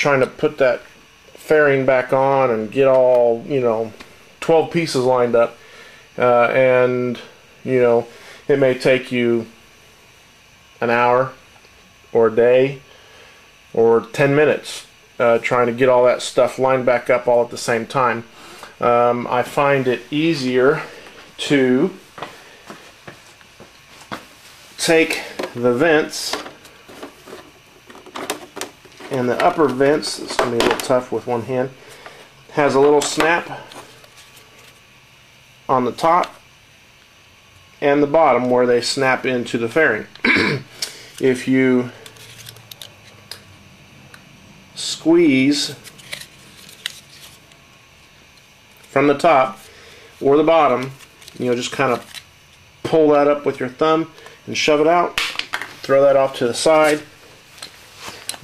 trying to put that fairing back on and get all, 12 pieces lined up, and it may take you an hour or a day or 10 minutes trying to get all that stuff lined back up all at the same time. I find it easier to take the vents, and the upper vents, it's going to be a little tough with one hand, has a little snap on the top and the bottom where they snap into the fairing. If you squeeze from the top or the bottom, just kind of pull that up with your thumb and shove it out, throw that off to the side.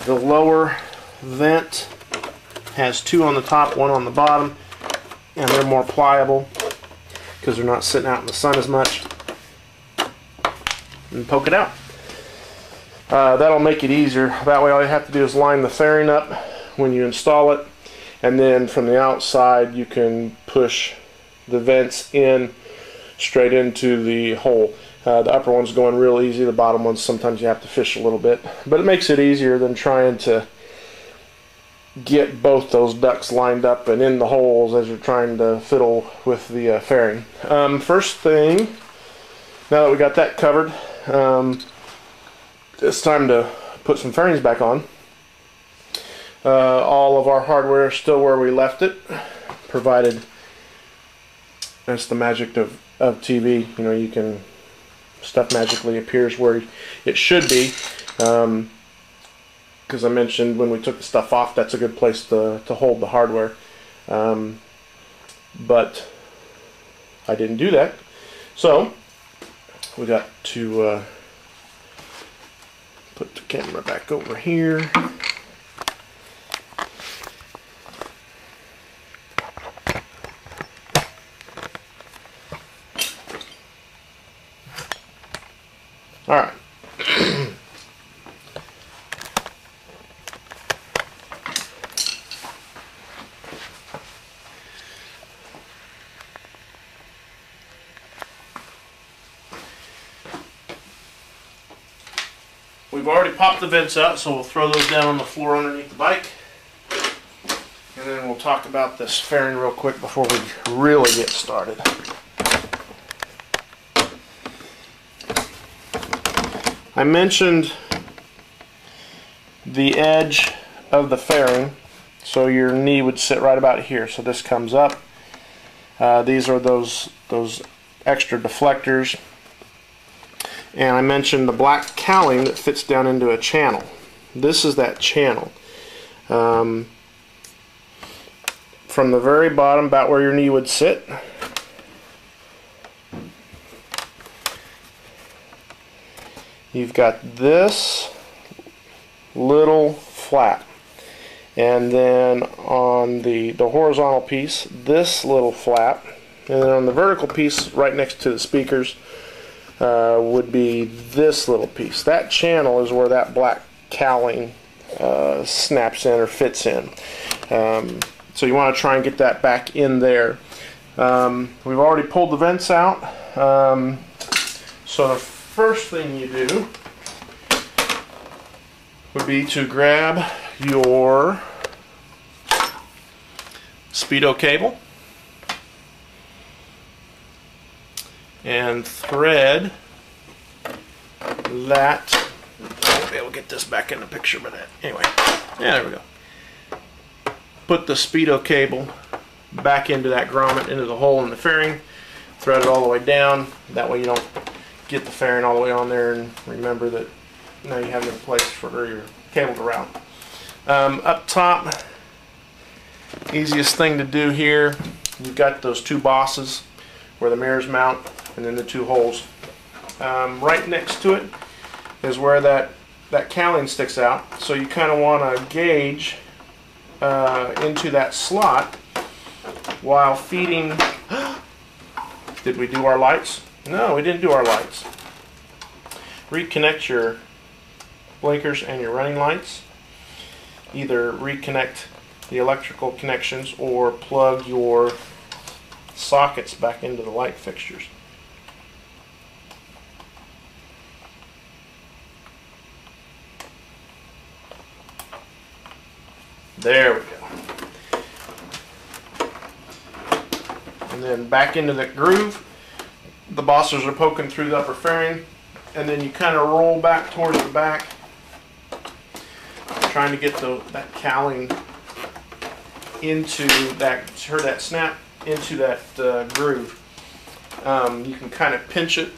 The lower vent has two on the top, one on the bottom, and they're more pliable because they're not sitting out in the sun as much. And poke it out. That'll make it easier. That way all you have to do is line the fairing up when you install it, and then from the outside you can push the vents in straight into the hole. The upper one's going real easy, the bottom ones sometimes you have to fish a little bit, but it makes it easier than trying to get both those ducts lined up and in the holes as you're trying to fiddle with the fairing. First thing, now that we got that covered, it's time to put some fairings back on. All of our hardware is still where we left it, provided that's the magic of TV. You can, stuff magically appears where it should be, because I mentioned when we took the stuff off, that's a good place to hold the hardware, but I didn't do that, so we got to put the camera back over here. Alright. We've already popped the vents out, so we'll throw those down on the floor underneath the bike. And then we'll talk about this fairing real quick before we really get started. I mentioned the edge of the fairing, so your knee would sit right about here. So this comes up. These are those extra deflectors. And I mentioned the black cowling that fits down into a channel. This is that channel. From the very bottom, about where your knee would sit, you've got this little flap, and then on the horizontal piece, this little flap, and then on the vertical piece right next to the speakers would be this little piece. That channel is where that black cowling snaps in or fits in. So you want to try and get that back in there. We've already pulled the vents out, so the first thing you do would be to grab your Speedo cable and thread that. I won't be able to get this back in the picture, but anyway, yeah, there we go. Put the Speedo cable back into that grommet, into the hole in the fairing, thread it all the way down. That way you don't get the fairing all the way on there, and remember that now you have no place for your cable to route. Up top, easiest thing to do here, you've got those two bosses where the mirrors mount, and then the two holes. Right next to it is where that cowling sticks out, so you kind of want to gauge into that slot while feeding. Did we do our lights? No, we didn't do our lights. Reconnect your blinkers and your running lights. either reconnect the electrical connections or plug your sockets back into the light fixtures. There we go. And then back into the groove. The bossers are poking through the upper fairing, and then you kind of roll back towards the back, trying to get that cowling into that, heard that snap, into that groove. You can kind of pinch it.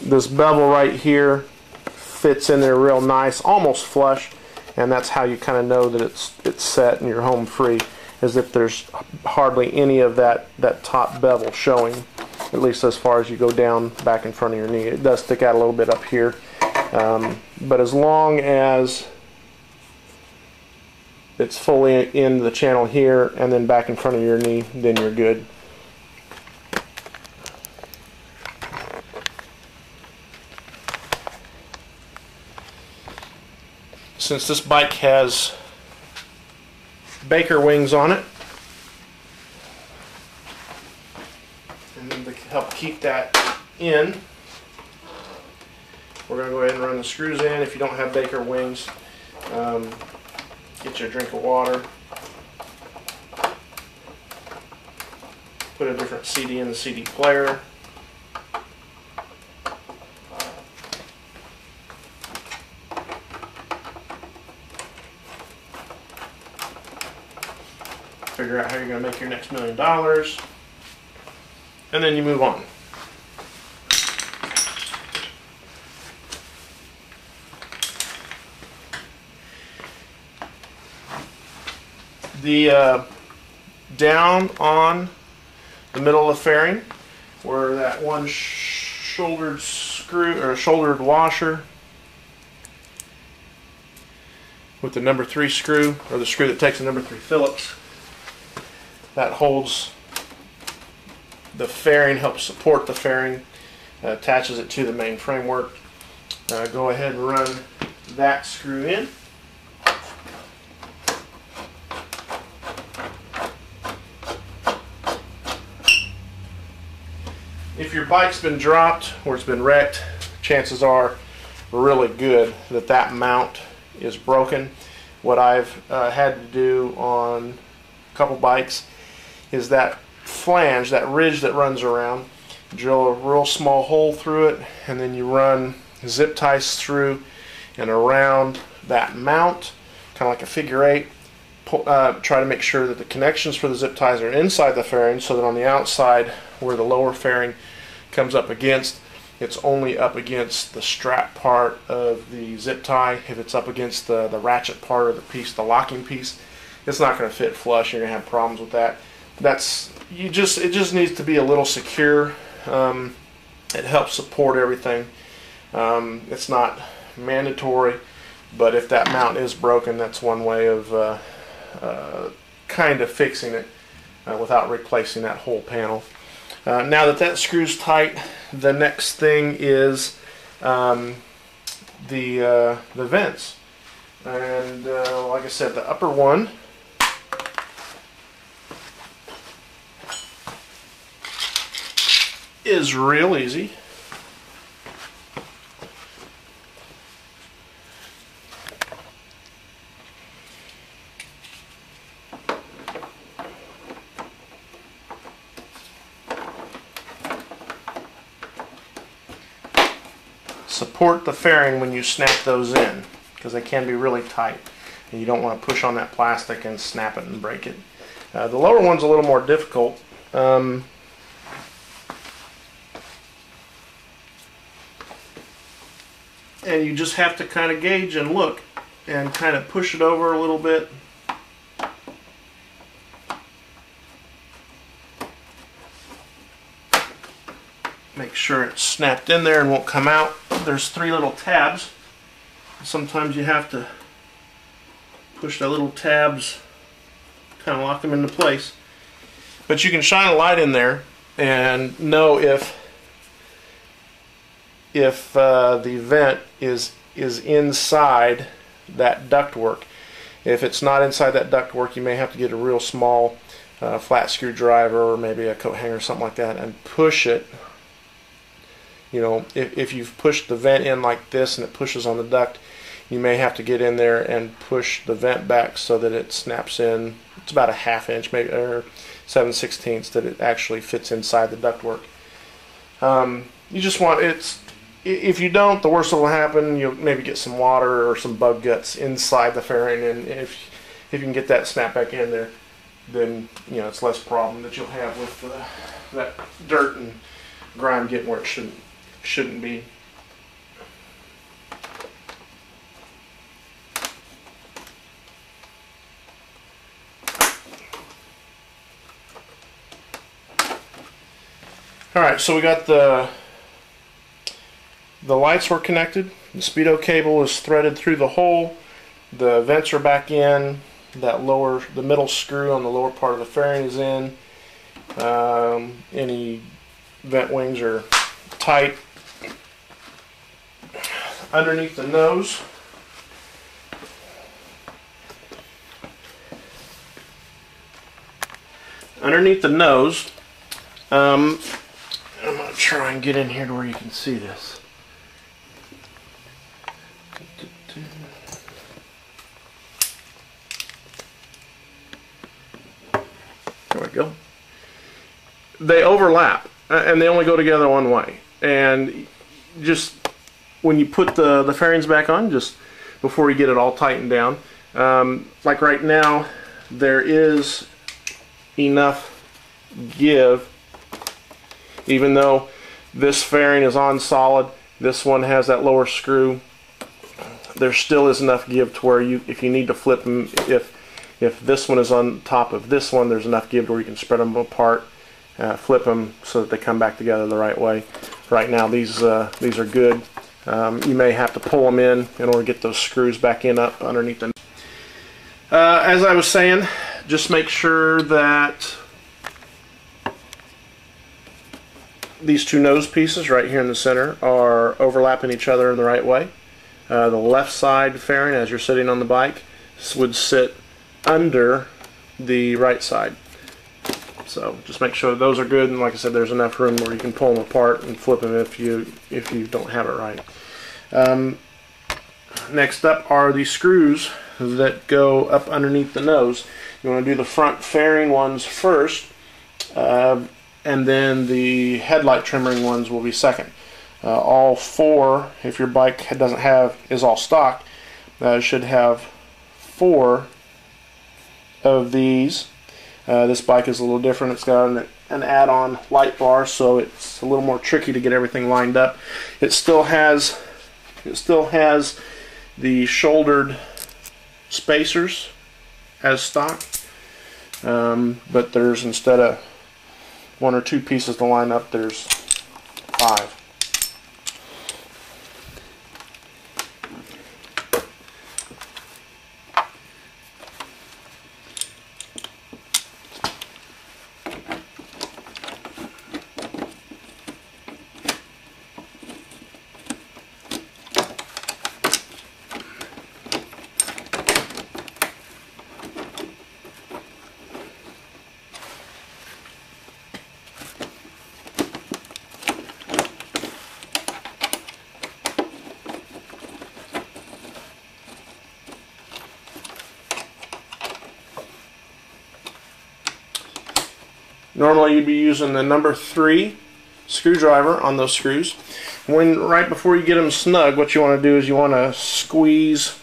This bevel right here fits in there real nice, almost flush, and that's how you kind of know that it's set and you're home free, is if there's hardly any of that top bevel showing, at least as far as you go down back in front of your knee. It does stick out a little bit up here, but as long as it's fully in the channel here and then back in front of your knee, then you're good. Since this bike has Baker wings on it, and then to help keep that in, we're going to go ahead and run the screws in. If you don't have Baker wings, get you a drink of water, put a different CD in the CD player. Figure out how you're going to make your next $1 million, and then you move on. The down on the middle of the fairing, where that one shouldered screw or shouldered washer with the number 3 screw, or the screw that takes the number 3 Phillips, that holds the fairing, helps support the fairing, attaches it to the main framework. Go ahead and run that screw in. If your bike's been dropped or it's been wrecked, chances are really good that that mount is broken. What I've had to do on a couple bikes is that flange, that ridge that runs around, drill a real small hole through it, and then you run zip ties through and around that mount, kind of like a figure 8. Try to make sure that the connections for the zip ties are inside the fairing, so that on the outside where the lower fairing comes up against, it's only up against the strap part of the zip tie. If it's up against the ratchet part of the piece, the locking piece, it's not going to fit flush. You're going to have problems with that. It just needs to be a little secure. It helps support everything. It's not mandatory, but if that mount is broken, that's one way of kind of fixing it without replacing that whole panel. Now that screw's tight, the next thing is the vents. And like I said, the upper one is real easy. Support the fairing when you snap those in, because they can be really tight and you don't want to push on that plastic and snap it and break it. The lower one's a little more difficult. And you just have to kind of gauge and look and kind of push it over a little bit. Make sure it's snapped in there and won't come out. There's 3 little tabs. Sometimes you have to push the little tabs, kind of lock them into place. But you can shine a light in there and know if if the vent is inside that ductwork. If it's not inside that ductwork, you may have to get a real small flat screwdriver or maybe a coat hanger or something like that and push it. You know, if you've pushed the vent in like this and it pushes on the duct, you may have to get in there and push the vent back so that it snaps in. It's about a 1/2 inch, maybe, or 7/16 that it actually fits inside the ductwork. You just want if you don't, the worst that will happen, you'll maybe get some water or some bug guts inside the fairing, and if you can get that snap back in there, then you know it's less problem that you'll have with that dirt and grime getting where it shouldn't be. Alright, so we got the lights were connected, the speedo cable is threaded through the hole, the vents are back in, the middle screw on the lower part of the fairing is in, any vent wings are tight. Underneath the nose, I'm going to try and get in here to where you can see this. There we go. They overlap and they only go together one way. And just when you put the fairings back on, just before you get it all tightened down, like right now, there is enough give. Even though this fairing is on solid, this one has that lower screw, there still is enough give to where if you need to flip them, if this one is on top of this one, there's enough give to where you can spread them apart, flip them so that they come back together the right way. Right now these are good. You may have to pull them in order to get those screws back in up underneath them. As I was saying, just make sure that these two nose pieces right here in the center are overlapping each other in the right way. The left side fairing, as you're sitting on the bike, would sit under the right side. So just make sure those are good, and like I said, there's enough room where you can pull them apart and flip them if you don't have it right. Next up are the screws that go up underneath the nose. You want to do the front fairing ones first, and then the headlight trimming ones will be second. All four, if your bike is all stock, should have 4 of these. This bike is a little different. It's got an add-on light bar, so it's a little more tricky to get everything lined up. It still has the shouldered spacers as stock, but there's, instead of 1 or 2 pieces to line up, there's 5. Normally you'd be using the number 3 screwdriver on those screws. Right before you get them snug, what you want to do is you want to squeeze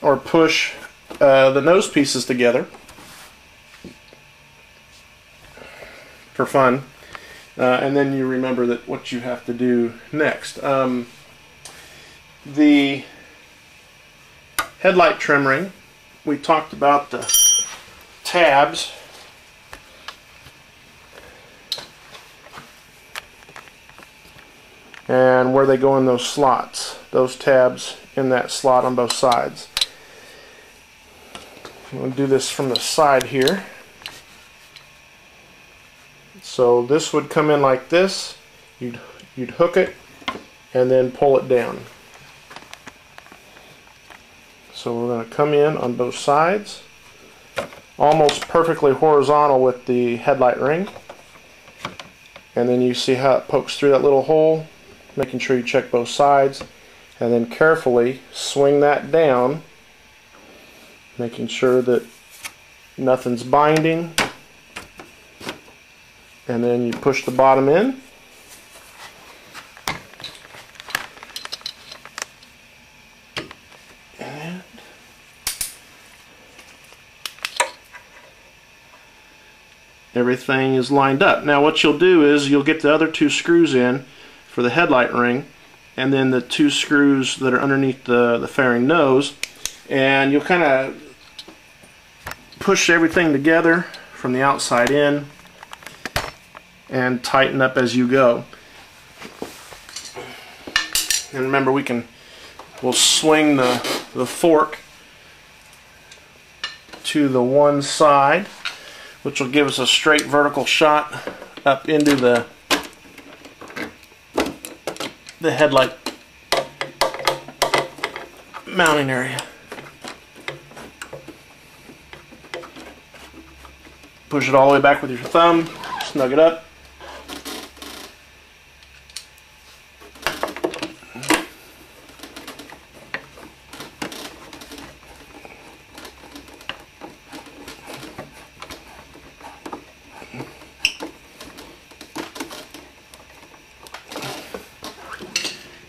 or push the nose pieces together for fun, and then you remember that what you have to do next. The headlight trim ring, we talked about the tabs. And where they go in those slots, those tabs in that slot on both sides. I'm going to do this from the side here. So this would come in like this. You'd hook it and then pull it down. So we're going to come in on both sides, almost perfectly horizontal with the headlight ring. And then you see how it pokes through that little hole, making sure you check both sides, and then carefully swing that down, making sure that nothing's binding, and then you push the bottom in. And everything is lined up. Now what you'll do is you'll get the other two screws in for the headlight ring, and then the two screws that are underneath the fairing nose, and you'll kind of push everything together from the outside in and tighten up as you go. And remember, we'll swing the fork to the one side, which will give us a straight vertical shot up into the headlight mounting area. Push it all the way back with your thumb, snug it up.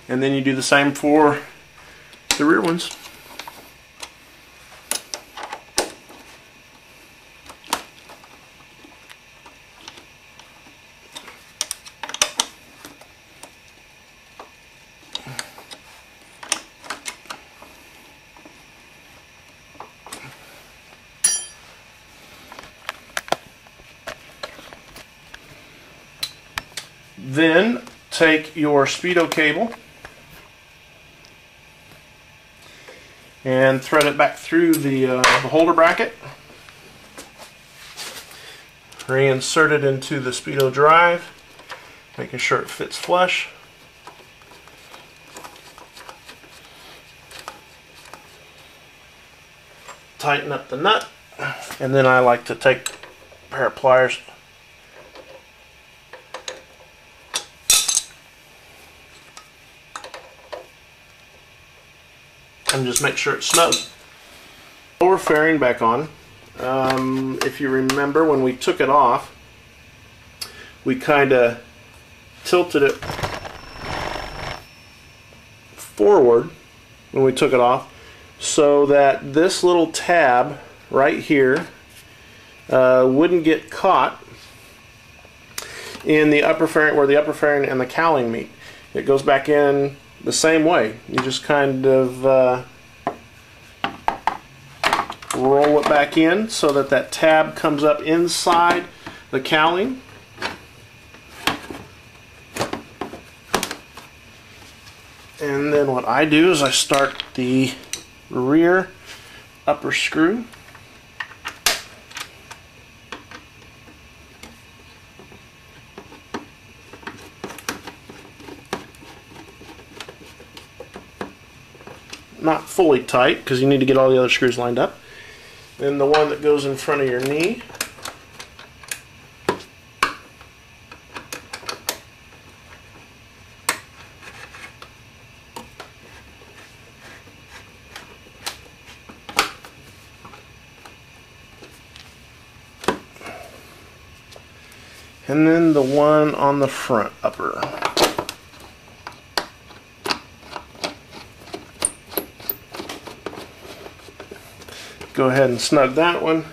And then you do the same for the rear ones. Then take your Speedo cable and thread it back through the holder bracket. Reinsert it into the Speedo drive, making sure it fits flush. Tighten up the nut, and then I like to take a pair of pliers and just make sure it's snug. Lower fairing back on. If you remember, when we took it off, we kind of tilted it forward when we took it off, so that this little tab right here wouldn't get caught in the upper fairing, where the upper fairing and the cowling meet. It goes back in the same way. You just kind of roll it back in so that that tab comes up inside the cowling. And then what I do is I start the rear upper screw. Not fully tight, because you need to get all the other screws lined up. Then the one that goes in front of your knee. And then the one on the front upper. Go ahead and snug that one.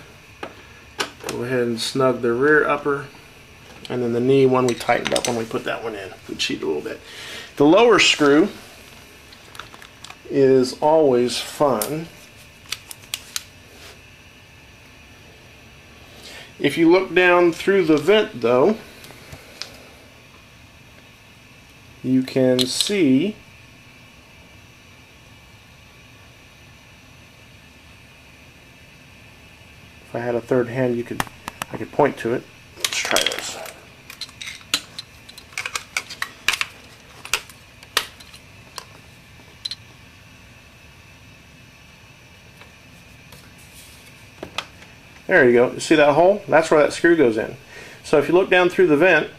Go ahead and snug the rear upper. And then the knee one we tightened up when we put that one in. We cheated a little bit. The lower screw is always fun. If you look down through the vent though, you can see if I had a third hand, I could point to it. Let's try this. There you go. You see that hole? That's where that screw goes in. So if you look down through the vent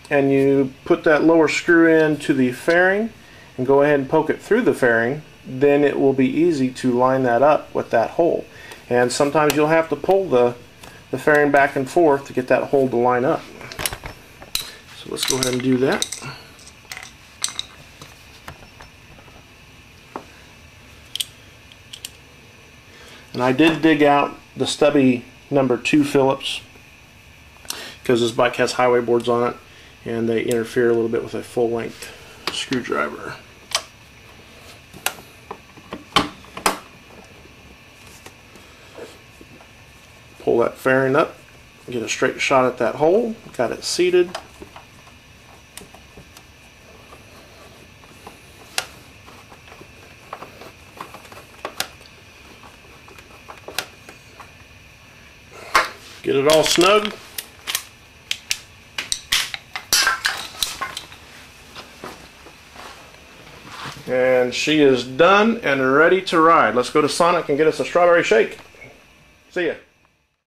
and you put that lower screw into the fairing and go ahead and poke it through the fairing, then it will be easy to line that up with that hole. And sometimes you'll have to pull the fairing back and forth to get that hole to line up. So let's go ahead and do that. And I did dig out the stubby number 2 Phillips because this bike has highway boards on it and they interfere a little bit with a full-length screwdriver. Pull that fairing up, get a straight shot at that hole, got it seated. Get it all snug. And she is done and ready to ride. Let's go to Sonic and get us a strawberry shake. See ya.